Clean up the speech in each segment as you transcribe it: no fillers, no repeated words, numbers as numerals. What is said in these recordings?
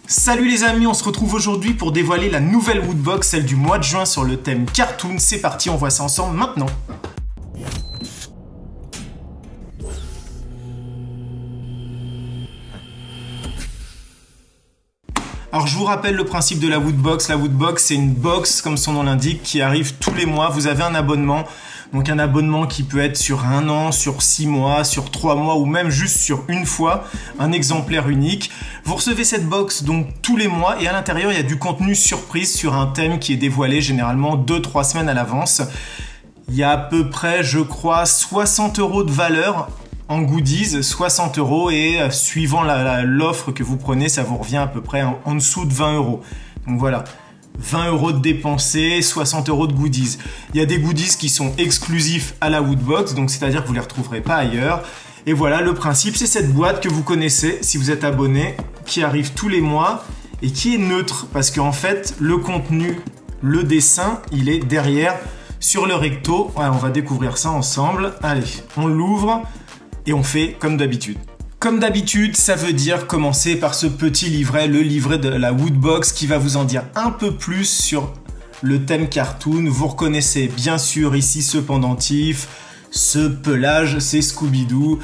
Salut les amis, on se retrouve aujourd'hui pour dévoiler la nouvelle Woodbox, celle du mois de juin sur le thème cartoon. C'est parti, on voit ça ensemble maintenant. Alors je vous rappelle le principe de la Woodbox. La Woodbox, c'est une box, comme son nom l'indique, qui arrive tous les mois. Vous avez un abonnement. Donc un abonnement qui peut être sur 1 an, sur 6 mois, sur 3 mois ou même juste sur une fois, un exemplaire unique. Vous recevez cette box donc tous les mois et à l'intérieur il y a du contenu surprise sur un thème qui est dévoilé généralement 2-3 semaines à l'avance. Il y a à peu près, je crois, 60 € de valeur en goodies, 60 € et suivant l'offre que vous prenez, ça vous revient à peu près en dessous de 20 €. Donc voilà. 20 € de dépensés, 60 € de goodies. Il y a des goodies qui sont exclusifs à la Woodbox, donc c'est-à-dire que vous ne les retrouverez pas ailleurs. Et voilà, le principe, c'est cette boîte que vous connaissez si vous êtes abonné, qui arrive tous les mois et qui est neutre, parce qu'en fait, le contenu, le dessin, il est derrière sur le recto. Ouais, on va découvrir ça ensemble. Allez, on l'ouvre et on fait comme d'habitude. Comme d'habitude, ça veut dire commencer par ce petit livret, le livret de la Woodbox qui va vous en dire un peu plus sur le thème cartoon. Vous reconnaissez bien sûr ici ce pendentif, ce pelage, c'est Scooby-Doo.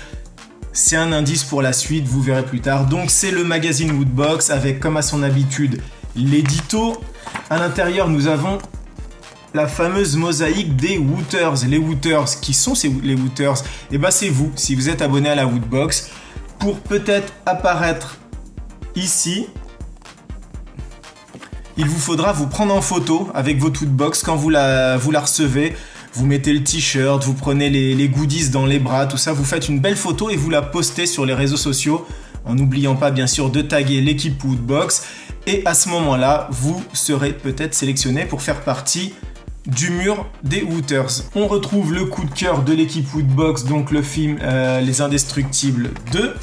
C'est un indice pour la suite, vous verrez plus tard. Donc c'est le magazine Woodbox avec, comme à son habitude, l'édito. À l'intérieur, nous avons la fameuse mosaïque des Wooters. Les Wooters, qui sont les Wooters? Eh ben c'est vous, si vous êtes abonné à la Woodbox. Pour peut-être apparaître ici, il vous faudra vous prendre en photo avec votre Woodbox quand vous la recevez. Vous mettez le t-shirt, vous prenez les goodies dans les bras, tout ça. Vous faites une belle photo et vous la postez sur les réseaux sociaux en n'oubliant pas bien sûr de taguer l'équipe Woodbox. Et à ce moment-là, vous serez peut-être sélectionné pour faire partie du mur des Wooters. On retrouve le coup de cœur de l'équipe Woodbox, donc le film Les Indestructibles 2.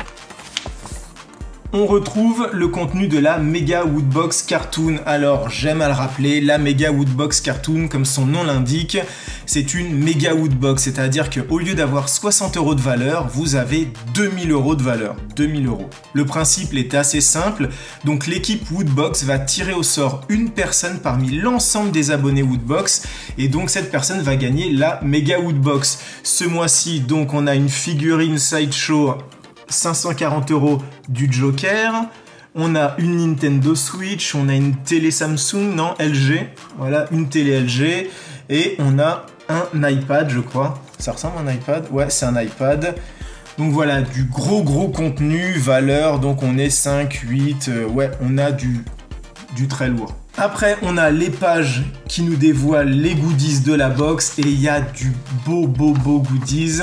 On retrouve le contenu de la Mega Woodbox Cartoon. Alors, j'aime à le rappeler, la Mega Woodbox Cartoon, comme son nom l'indique, c'est une Mega Woodbox, c'est-à-dire qu'au lieu d'avoir 60 € de valeur, vous avez 2000 € de valeur. 2000 €. Le principe est assez simple, donc l'équipe Woodbox va tirer au sort une personne parmi l'ensemble des abonnés Woodbox, et donc cette personne va gagner la Mega Woodbox. Ce mois-ci, donc, on a une figurine Sideshow 540 € du Joker, on a une Nintendo Switch, on a une télé Samsung, non, LG, voilà, une télé LG, et on a un iPad, je crois. Ça ressemble à un iPad? Ouais, c'est un iPad. Donc voilà, du gros contenu, valeur, donc on est 5, 8, ouais, on a du très lourd. Après, on a les pages qui nous dévoilent les goodies de la box, et il y a du beau goodies.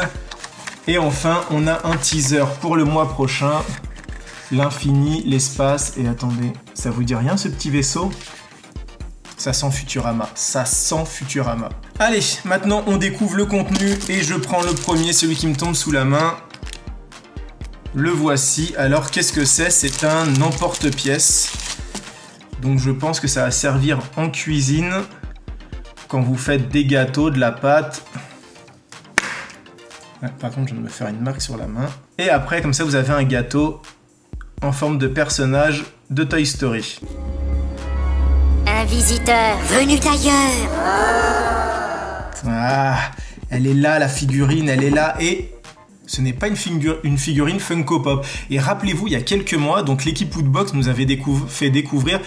Et enfin, on a un teaser pour le mois prochain. L'infini, l'espace. Et attendez, ça vous dit rien ce petit vaisseau? Ça sent Futurama. Ça sent Futurama. Allez, maintenant on découvre le contenu et je prends le premier, celui qui me tombe sous la main. Le voici. Alors, qu'est-ce que c'est? C'est un emporte-pièce. Donc je pense que ça va servir en cuisine quand vous faites des gâteaux, de la pâte. Par contre, je viens de me faire une marque sur la main. Et après, comme ça, vous avez un gâteau en forme de personnage de Toy Story. Un visiteur venu d'ailleurs. Ah, elle est là, la figurine, elle est là. Et ce n'est pas une figurine Funko Pop. Et rappelez-vous, il y a quelques mois, donc l'équipe Woodbox nous avait fait découvrir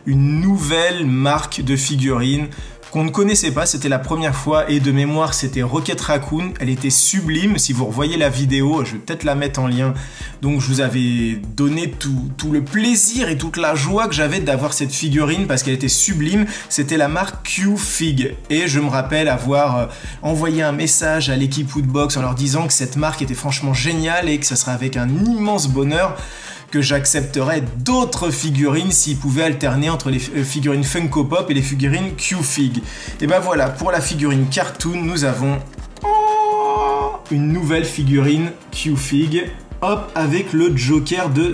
une nouvelle marque de figurines qu'on ne connaissait pas, c'était la première fois, et de mémoire c'était Rocket Raccoon, elle était sublime. Si vous revoyez la vidéo, je vais peut-être la mettre en lien, donc je vous avais donné tout le plaisir et toute la joie que j'avais d'avoir cette figurine parce qu'elle était sublime. C'était la marque Q-Fig, et je me rappelle avoir envoyé un message à l'équipe Woodbox en leur disant que cette marque était franchement géniale et que ça serait avec un immense bonheur que j'accepterais d'autres figurines s'ils pouvaient alterner entre les figurines Funko Pop et les figurines Q-Fig. Et ben voilà, pour la figurine cartoon, nous avons une nouvelle figurine Q-Fig, hop, avec le Joker de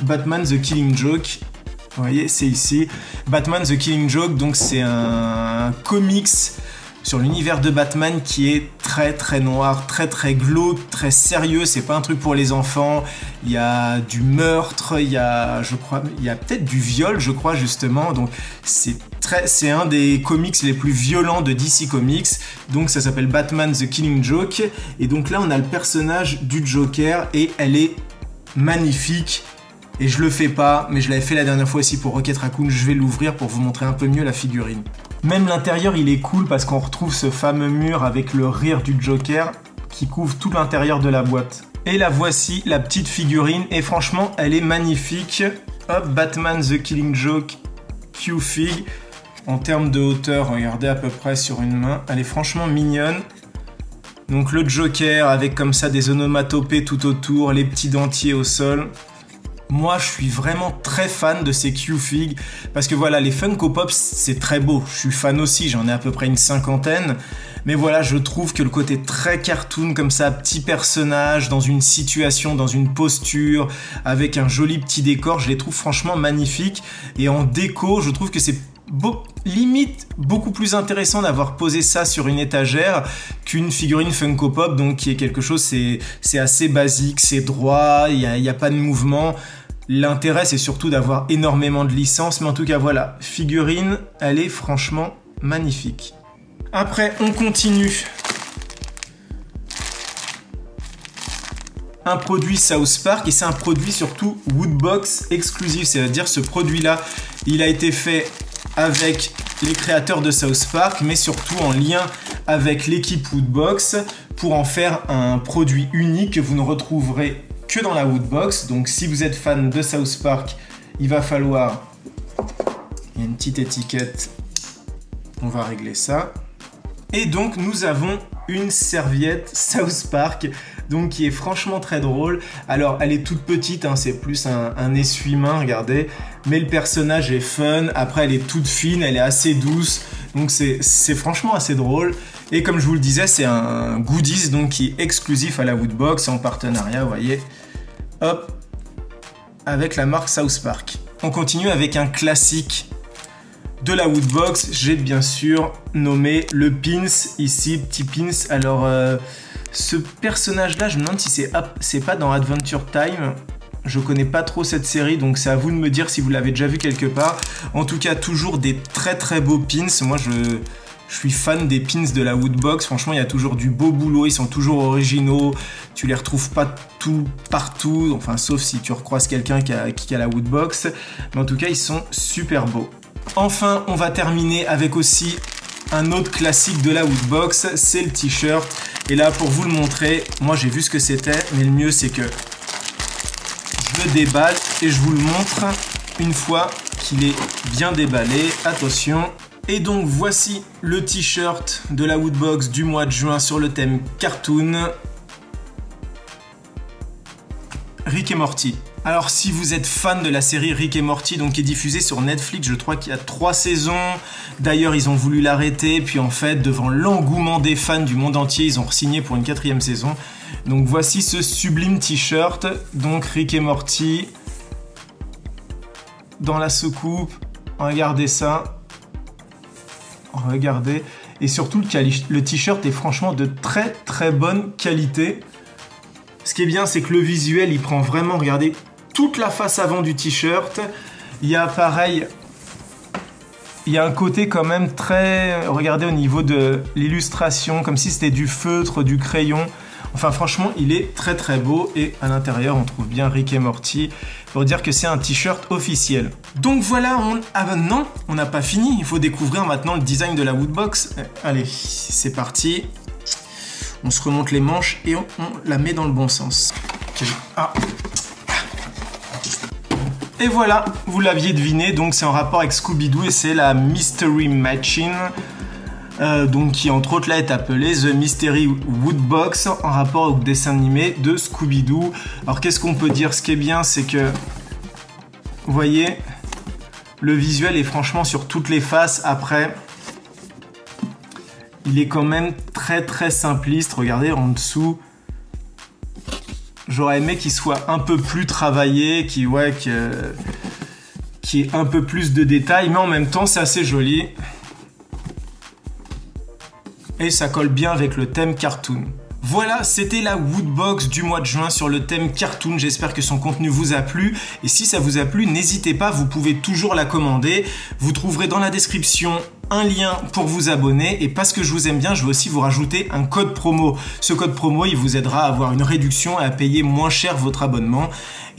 Batman The Killing Joke. Vous voyez, c'est ici. Batman The Killing Joke, donc c'est un comics sur l'univers de Batman qui est très noir, très glauque, très sérieux. C'est pas un truc pour les enfants. Il y a du meurtre, il y a peut-être du viol, je crois justement. Donc c'est un des comics les plus violents de DC Comics. Donc ça s'appelle Batman The Killing Joke. Et donc là on a le personnage du Joker et elle est magnifique. Et je le fais pas, mais je l'avais fait la dernière fois aussi pour Rocket Raccoon. Je vais l'ouvrir pour vous montrer un peu mieux la figurine. Même l'intérieur, il est cool parce qu'on retrouve ce fameux mur avec le rire du Joker qui couvre tout l'intérieur de la boîte. Et la voici, la petite figurine. Et franchement, elle est magnifique. Hop, Batman The Killing Joke Q-Fig. En termes de hauteur, regardez à peu près sur une main. Elle est franchement mignonne. Donc le Joker avec comme ça des onomatopées tout autour, les petits dentiers au sol. Moi, je suis vraiment très fan de ces Q-Fig parce que voilà, les Funko Pop, c'est très beau. Je suis fan aussi, j'en ai à peu près une 50aine. Mais voilà, je trouve que le côté très cartoon, comme ça, petit personnage, dans une situation, dans une posture, avec un joli petit décor, je les trouve franchement magnifiques. Et en déco, je trouve que c'est limite beaucoup plus intéressant d'avoir posé ça sur une étagère qu'une figurine Funko Pop, donc qui est quelque chose, c'est assez basique, c'est droit, il y a pas de mouvement. L'intérêt, c'est surtout d'avoir énormément de licences, mais en tout cas, voilà, figurine, elle est franchement magnifique. Après, on continue. Un produit South Park, et c'est un produit surtout Woodbox exclusif, c'est-à-dire ce produit-là, il a été fait avec les créateurs de South Park, mais surtout en lien avec l'équipe Woodbox pour en faire un produit unique que vous ne retrouverez que dans la Woodbox. Donc si vous êtes fan de South Park, il va falloir... Il y a une petite étiquette, on va régler ça. Et donc nous avons une serviette South Park, donc qui est franchement très drôle. Alors elle est toute petite, hein, c'est plus un essuie-main, regardez. Mais le personnage est fun, après elle est toute fine, elle est assez douce. Donc c'est franchement assez drôle. Et comme je vous le disais, c'est un goodies donc qui est exclusif à la Woodbox, en partenariat, vous voyez. Hop, avec la marque South Park. On continue avec un classique de la Woodbox. J'ai bien sûr nommé le pins, ici, petit pins. Alors, ce personnage-là, je me demande si c'est pas dans Adventure Time. Je connais pas trop cette série, donc c'est à vous de me dire si vous l'avez déjà vu quelque part. En tout cas, toujours des très beaux pins. Moi, je suis fan des pins de la Woodbox. Franchement, il y a toujours du beau boulot. Ils sont toujours originaux. Tu les retrouves pas partout. Enfin, sauf si tu recroises quelqu'un qui a la Woodbox. Mais en tout cas, ils sont super beaux. Enfin, on va terminer avec aussi un autre classique de la Woodbox. C'est le t-shirt. Et là, pour vous le montrer, moi, j'ai vu ce que c'était. Mais le mieux, c'est que je le déballe et je vous le montre une fois qu'il est bien déballé. Attention. Et donc voici le t-shirt de la Woodbox du mois de juin sur le thème cartoon. Rick et Morty. Alors si vous êtes fan de la série Rick et Morty, donc qui est diffusée sur Netflix, je crois qu'il y a 3 saisons. D'ailleurs ils ont voulu l'arrêter, puis en fait devant l'engouement des fans du monde entier, ils ont re-signé pour une 4e saison. Donc voici ce sublime t-shirt, donc Rick et Morty. Dans la soucoupe, regardez ça. Regardez, et surtout le t-shirt est franchement de très bonne qualité. Ce qui est bien, c'est que le visuel, il prend vraiment, regardez, toute la face avant du t-shirt. Il y a pareil, il y a un côté quand même très, regardez au niveau de l'illustration, comme si c'était du feutre, du crayon. Enfin franchement, il est très beau, et à l'intérieur, on trouve bien Rick et Morty pour dire que c'est un t-shirt officiel. Donc voilà, non, on n'a pas fini. Il faut découvrir maintenant le design de la Woodbox. Allez, c'est parti. On se remonte les manches et on la met dans le bon sens. Ah. Et voilà, vous l'aviez deviné, donc c'est en rapport avec Scooby-Doo et c'est la Mystery Machine. Donc qui entre autres là est appelée The Mystery Woodbox en rapport au dessin animé de Scooby-Doo. Alors qu'est-ce qu'on peut dire? Ce qui est bien, c'est que vous voyez, le visuel est franchement sur toutes les faces. Après, il est quand même très simpliste. Regardez en dessous. J'aurais aimé qu'il soit un peu plus travaillé, qu'il y ait un peu plus de détails, mais en même temps c'est assez joli. et ça colle bien avec le thème cartoon. Voilà, c'était la Woodbox du mois de juin sur le thème cartoon. J'espère que son contenu vous a plu. Et si ça vous a plu, n'hésitez pas, vous pouvez toujours la commander. Vous trouverez dans la description un lien pour vous abonner. Et parce que je vous aime bien, je vais aussi vous rajouter un code promo. Ce code promo, il vous aidera à avoir une réduction et à payer moins cher votre abonnement.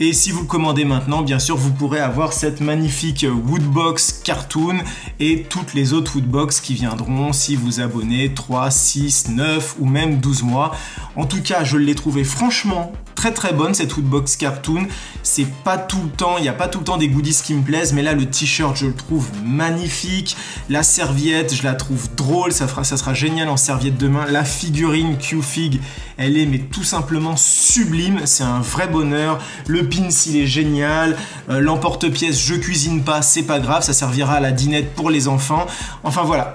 Et si vous le commandez maintenant, bien sûr, vous pourrez avoir cette magnifique Woodbox cartoon et toutes les autres Woodbox qui viendront si vous abonnez 3, 6, 9 ou même 12 mois. En tout cas, je l'ai trouvé franchement très bonne cette Woodbox cartoon. C'est pas tout le temps, il n'y a pas tout le temps des goodies qui me plaisent, mais là le t-shirt je le trouve magnifique. La serviette, je la trouve drôle, ça sera génial en serviette de main. La figurine Q-Fig, elle est mais tout simplement sublime, c'est un vrai bonheur. Le pins il est génial, l'emporte-pièce je cuisine pas, c'est pas grave, ça servira à la dinette pour les enfants. Enfin voilà.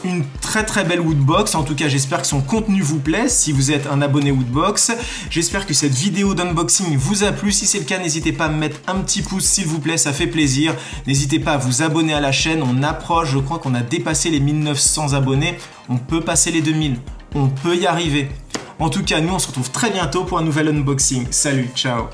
Une très belle Woodbox, en tout cas j'espère que son contenu vous plaît si vous êtes un abonné Woodbox. J'espère que cette vidéo d'unboxing vous a plu, si c'est le cas n'hésitez pas à me mettre un petit pouce s'il vous plaît, ça fait plaisir. N'hésitez pas à vous abonner à la chaîne, on approche, je crois qu'on a dépassé les 1900 abonnés, on peut passer les 2000, on peut y arriver. En tout cas nous on se retrouve très bientôt pour un nouvel unboxing, salut, ciao.